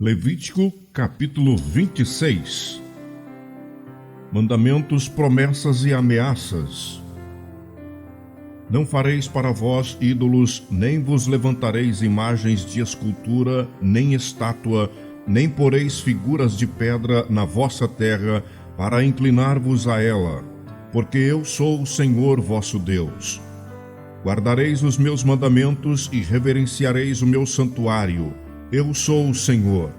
Levítico capítulo 26. Mandamentos, promessas e ameaças. Não fareis para vós ídolos, nem vos levantareis imagens de escultura, nem estátua, nem poreis figuras de pedra na vossa terra, para inclinar-vos a ela, porque eu sou o Senhor vosso Deus. Guardareis os meus mandamentos e reverenciareis o meu santuário. Eu sou o Senhor.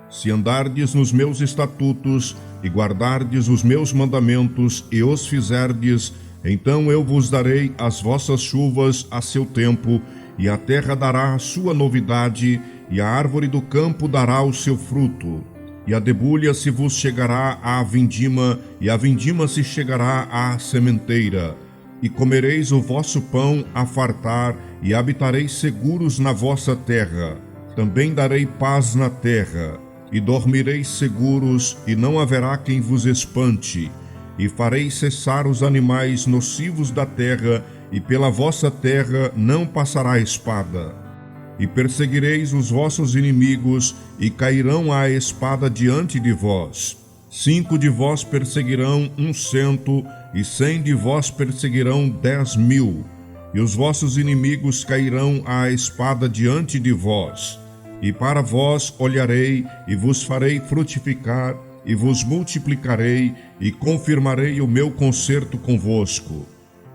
Se andardes nos meus estatutos e guardardes os meus mandamentos e os fizerdes, então eu vos darei as vossas chuvas a seu tempo, e a terra dará a sua novidade, e a árvore do campo dará o seu fruto. E a debulha se vos chegará à vindima, e a vindima se chegará à sementeira. E comereis o vosso pão a fartar, e habitareis seguros na vossa terra. Também darei paz na terra, e dormireis seguros, e não haverá quem vos espante. E farei cessar os animais nocivos da terra, e pela vossa terra não passará espada. E perseguireis os vossos inimigos, e cairão a espada diante de vós. 5 de vós perseguirão 100, e 100 de vós perseguirão 10.000. E os vossos inimigos cairão à espada diante de vós. E para vós olharei, e vos farei frutificar, e vos multiplicarei, e confirmarei o meu concerto convosco.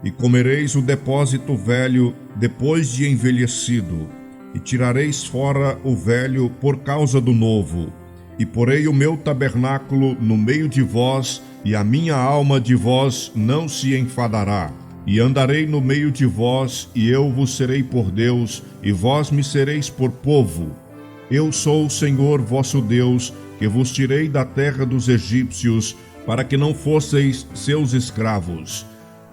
E comereis o depósito velho depois de envelhecido, e tirareis fora o velho por causa do novo. E porei o meu tabernáculo no meio de vós, e a minha alma de vós não se enfadará. E andarei no meio de vós, e eu vos serei por Deus, e vós me sereis por povo. Eu sou o Senhor vosso Deus, que vos tirei da terra dos egípcios, para que não fosseis seus escravos.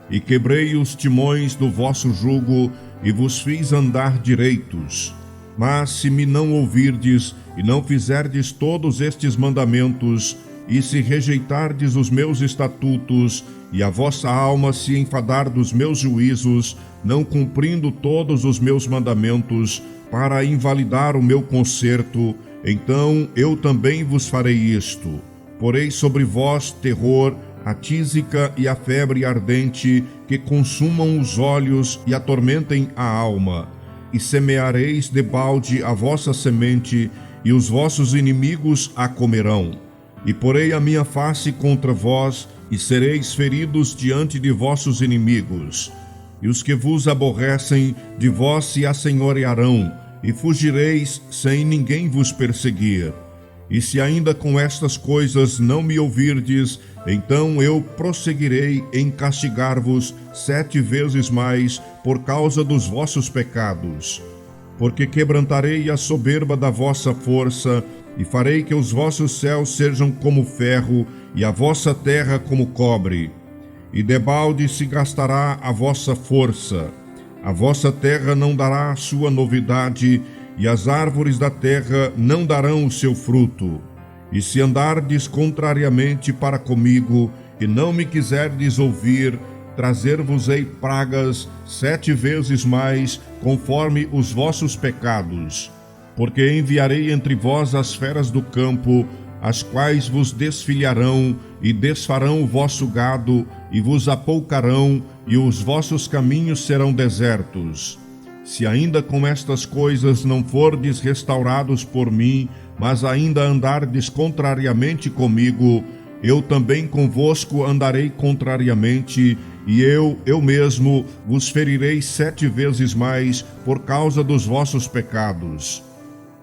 E quebrei os timões do vosso jugo, e vos fiz andar direitos. Mas se me não ouvirdes, e não fizerdes todos estes mandamentos, e se rejeitardes os meus estatutos, e a vossa alma se enfadar dos meus juízos, não cumprindo todos os meus mandamentos, para invalidar o meu concerto, então eu também vos farei isto. Porei sobre vós terror, a tísica e a febre ardente, que consumam os olhos e atormentem a alma. E semeareis debalde a vossa semente, e os vossos inimigos a comerão. E porei a minha face contra vós, e sereis feridos diante de vossos inimigos. E os que vos aborrecem, de vós se assenhorearão, e fugireis sem ninguém vos perseguir. E se ainda com estas coisas não me ouvirdes, então eu prosseguirei em castigar-vos 7 vezes mais por causa dos vossos pecados. Porque quebrantarei a soberba da vossa força, e farei que os vossos céus sejam como ferro, e a vossa terra como cobre. E debalde se gastará a vossa força. A vossa terra não dará a sua novidade, e as árvores da terra não darão o seu fruto. E se andardes contrariamente para comigo, e não me quiserdes ouvir, trazer-vos-ei pragas 7 vezes mais, conforme os vossos pecados. Porque enviarei entre vós as feras do campo, as quais vos desfilharão, e desfarão o vosso gado, e vos apoucarão, e os vossos caminhos serão desertos. Se ainda com estas coisas não fordes restaurados por mim, mas ainda andardes contrariamente comigo, eu também convosco andarei contrariamente, e eu mesmo vos ferirei 7 vezes mais por causa dos vossos pecados.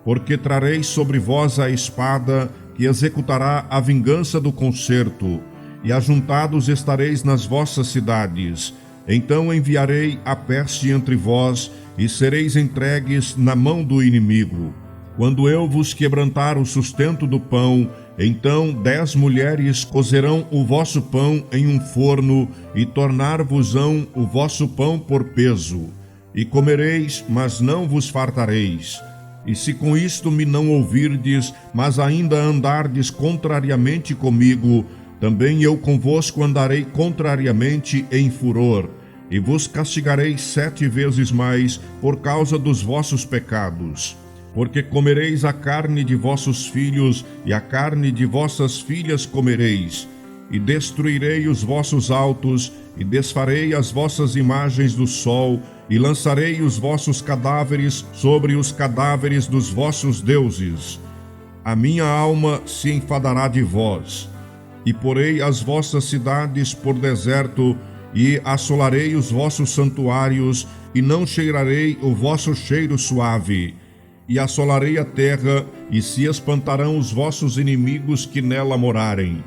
Porque trareis sobre vós a espada, que executará a vingança do concerto, e ajuntados estareis nas vossas cidades. Então enviarei a peste entre vós, e sereis entregues na mão do inimigo. Quando eu vos quebrantar o sustento do pão, então 10 mulheres cozerão o vosso pão em um forno, e tornar-vos-ão o vosso pão por peso. E comereis, mas não vos fartareis. E se com isto me não ouvirdes, mas ainda andardes contrariamente comigo, também eu convosco andarei contrariamente em furor, e vos castigarei 7 vezes mais por causa dos vossos pecados. Porque comereis a carne de vossos filhos, e a carne de vossas filhas comereis, e destruirei os vossos altos, e desfarei as vossas imagens do sol, e lançarei os vossos cadáveres sobre os cadáveres dos vossos deuses. A minha alma se enfadará de vós, e porei as vossas cidades por deserto, e assolarei os vossos santuários, e não cheirarei o vosso cheiro suave. E assolarei a terra, e se espantarão os vossos inimigos que nela morarem.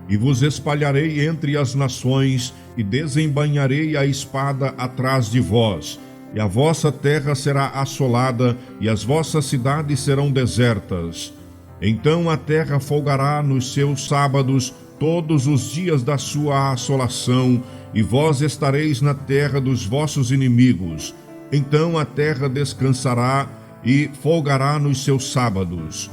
E vos espalharei entre as nações, e desembainharei a espada atrás de vós. E a vossa terra será assolada, e as vossas cidades serão desertas. Então a terra folgará nos seus sábados todos os dias da sua assolação, e vós estareis na terra dos vossos inimigos. Então a terra descansará e folgará nos seus sábados.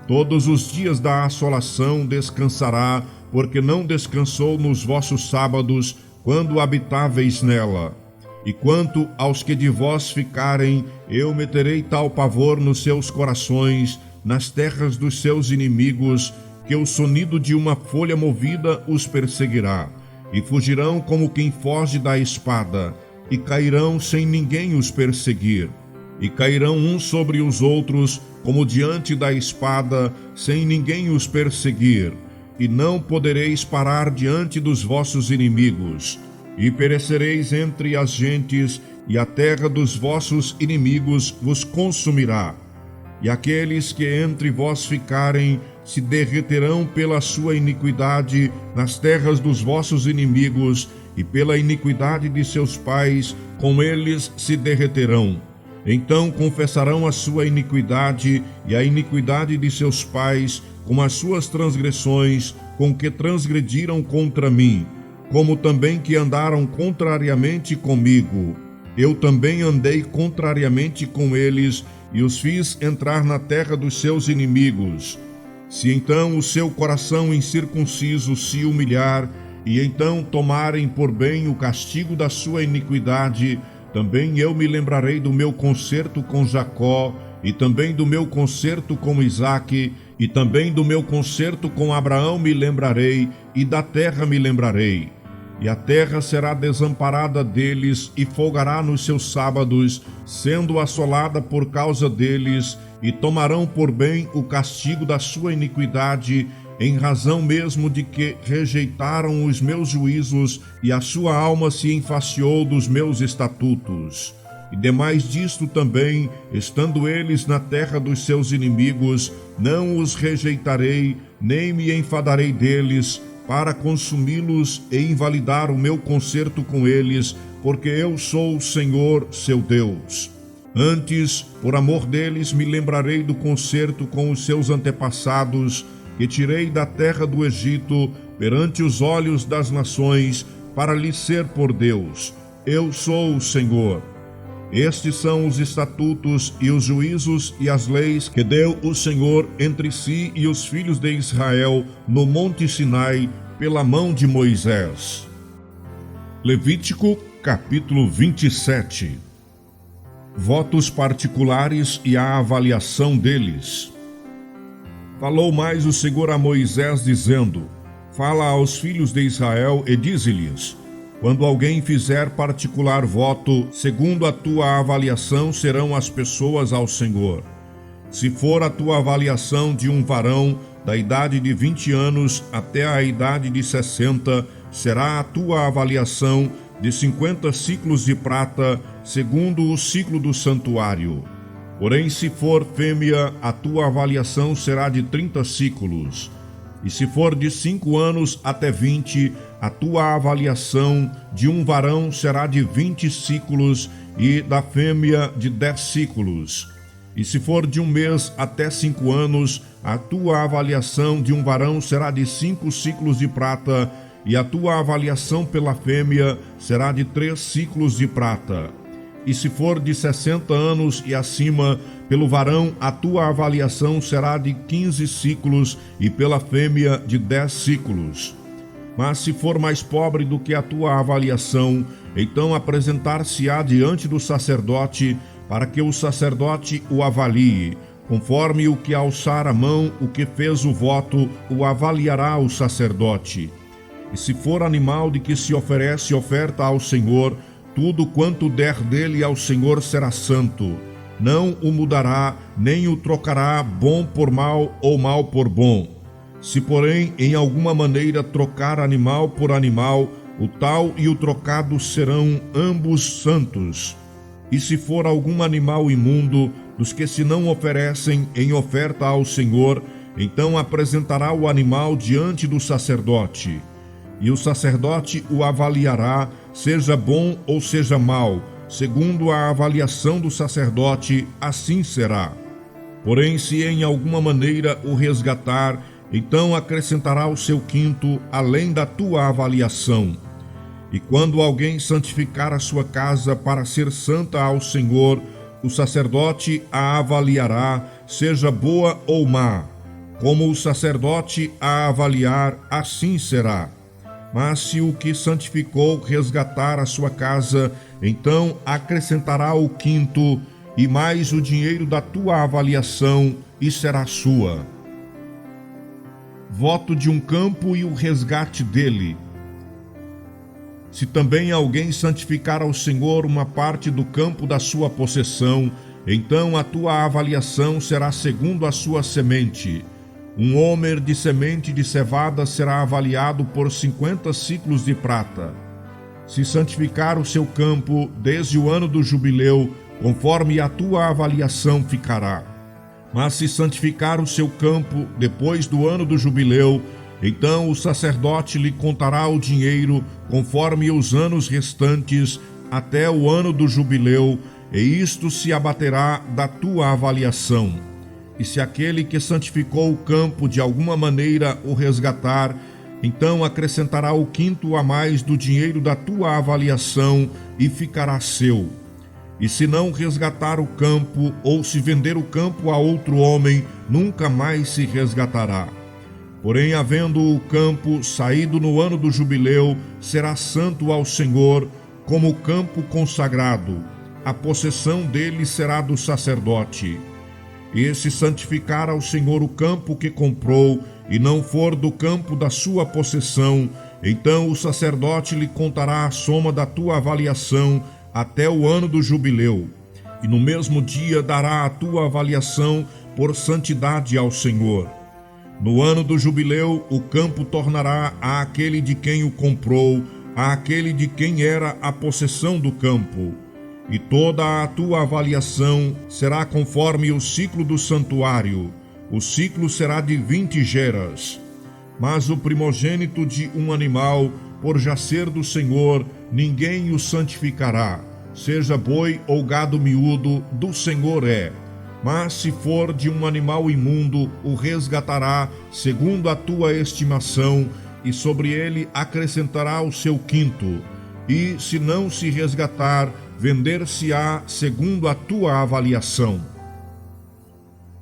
Todos os dias da assolação descansará, porque não descansou nos vossos sábados, quando habitáveis nela. E quanto aos que de vós ficarem, eu meterei tal pavor nos seus corações, nas terras dos seus inimigos, que o sonido de uma folha movida os perseguirá, e fugirão como quem foge da espada, e cairão sem ninguém os perseguir. E cairão uns sobre os outros, como diante da espada, sem ninguém os perseguir. E não podereis parar diante dos vossos inimigos. E perecereis entre as gentes, e a terra dos vossos inimigos vos consumirá. E aqueles que entre vós ficarem, se derreterão pela sua iniquidade nas terras dos vossos inimigos, e pela iniquidade de seus pais, com eles se derreterão. Então confessarão a sua iniquidade e a iniquidade de seus pais, com as suas transgressões, com que transgrediram contra mim, como também que andaram contrariamente comigo. Eu também andei contrariamente com eles, e os fiz entrar na terra dos seus inimigos. Se então o seu coração incircunciso se humilhar, e então tomarem por bem o castigo da sua iniquidade, também eu me lembrarei do meu concerto com Jacó, e também do meu concerto com Isaque, e também do meu concerto com Abraão me lembrarei, e da terra me lembrarei. E a terra será desamparada deles, e folgará nos seus sábados, sendo assolada por causa deles, e tomarão por bem o castigo da sua iniquidade, em razão mesmo de que rejeitaram os meus juízos, e a sua alma se enfastiou dos meus estatutos. E demais disto também, estando eles na terra dos seus inimigos, não os rejeitarei, nem me enfadarei deles, para consumi-los e invalidar o meu concerto com eles, porque eu sou o Senhor, seu Deus. Antes, por amor deles, me lembrarei do concerto com os seus antepassados, que tirei da terra do Egito, perante os olhos das nações, para lhes ser por Deus. Eu sou o Senhor. Estes são os estatutos e os juízos e as leis que deu o Senhor entre si e os filhos de Israel no Monte Sinai, pela mão de Moisés. Levítico, capítulo 27. Votos particulares e a avaliação deles. Falou mais o Senhor a Moisés, dizendo: Fala aos filhos de Israel e dize-lhes: Quando alguém fizer particular voto, segundo a tua avaliação serão as pessoas ao Senhor. Se for a tua avaliação de um varão da idade de 20 anos até a idade de 60, será a tua avaliação de 50 siclos de prata, segundo o ciclo do santuário. Porém, se for fêmea, a tua avaliação será de 30 siclos. E se for de 5 anos até 20, a tua avaliação de um varão será de 20 siclos e da fêmea de 10 siclos. E se for de 1 mês até 5 anos, a tua avaliação de um varão será de 5 siclos de prata, e a tua avaliação pela fêmea será de 3 siclos de prata. E se for de 60 anos e acima, pelo varão a tua avaliação será de 15 siclos, e pela fêmea de 10 siclos. Mas se for mais pobre do que a tua avaliação, então apresentar-se-á diante do sacerdote, para que o sacerdote o avalie, Conforme o que alçar a mão, o que fez o voto, o avaliará o sacerdote. E se for animal de que se oferece oferta ao Senhor, tudo quanto der dele ao Senhor será santo. Não o mudará, nem o trocará bom por mal ou mal por bom. Se, porém, em alguma maneira trocar animal por animal, o tal e o trocado serão ambos santos. E se for algum animal imundo, dos que se não oferecem em oferta ao Senhor, então apresentará o animal diante do sacerdote. E o sacerdote o avaliará, seja bom ou seja mau, segundo a avaliação do sacerdote, assim será. Porém, se em alguma maneira o resgatar, então acrescentará o seu quinto, além da tua avaliação. E quando alguém santificar a sua casa para ser santa ao Senhor, o sacerdote a avaliará, seja boa ou má. Como o sacerdote a avaliar, assim será. Mas se o que santificou resgatar a sua casa, então acrescentará o quinto, e mais o dinheiro da tua avaliação, e será sua. Voto de um campo e o resgate dele. Se também alguém santificar ao Senhor uma parte do campo da sua possessão, então a tua avaliação será segundo a sua semente. Um homer de semente de cevada será avaliado por 50 siclos de prata. Se santificar o seu campo desde o ano do jubileu, conforme a tua avaliação ficará. Mas se santificar o seu campo depois do ano do jubileu, então o sacerdote lhe contará o dinheiro conforme os anos restantes até o ano do jubileu, e isto se abaterá da tua avaliação. E se aquele que santificou o campo de alguma maneira o resgatar, então acrescentará o quinto a mais do dinheiro da tua avaliação e ficará seu. E se não resgatar o campo, ou se vender o campo a outro homem, nunca mais se resgatará. Porém, havendo o campo saído no ano do jubileu, será santo ao Senhor, como campo consagrado. A possessão dele será do sacerdote. E se santificar ao Senhor o campo que comprou, e não for do campo da sua possessão, então o sacerdote lhe contará a soma da tua avaliação até o ano do jubileu. E no mesmo dia dará a tua avaliação por santidade ao Senhor. No ano do jubileu, o campo tornará àquele de quem o comprou, àquele de quem era a possessão do campo. E toda a tua avaliação será conforme o ciclo do santuário. O ciclo será de 20 geras. Mas o primogênito de um animal, por já ser do Senhor, ninguém o santificará. Seja boi ou gado miúdo, do Senhor é. Mas se for de um animal imundo, o resgatará segundo a tua estimação, e sobre ele acrescentará o seu quinto. E se não se resgatar, vender-se-á segundo a tua avaliação.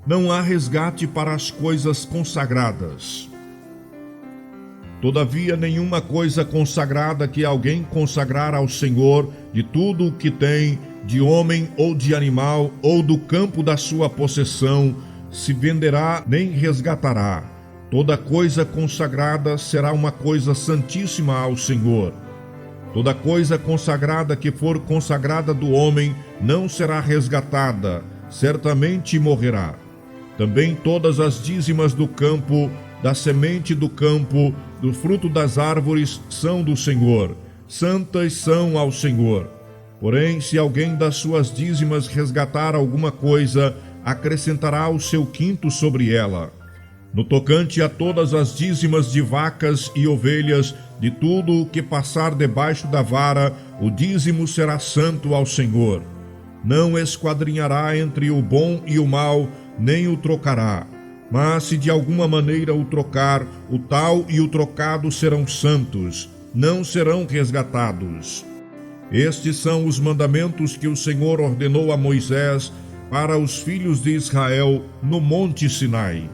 Não há resgate para as coisas consagradas. Todavia, nenhuma coisa consagrada que alguém consagrar ao Senhor, de tudo o que tem, de homem ou de animal, ou do campo da sua possessão, se venderá nem resgatará. Toda coisa consagrada será uma coisa santíssima ao Senhor. Toda coisa consagrada que for consagrada do homem não será resgatada, certamente morrerá. Também todas as dízimas do campo, da semente do campo, do fruto das árvores são do Senhor, santas são ao Senhor. Porém, se alguém das suas dízimas resgatar alguma coisa, acrescentará o seu quinto sobre ela. No tocante a todas as dízimas de vacas e ovelhas, de tudo o que passar debaixo da vara, o dízimo será santo ao Senhor. Não esquadrinhará entre o bom e o mal, nem o trocará. Mas se de alguma maneira o trocar, o tal e o trocado serão santos, não serão resgatados. Estes são os mandamentos que o Senhor ordenou a Moisés para os filhos de Israel no Monte Sinai.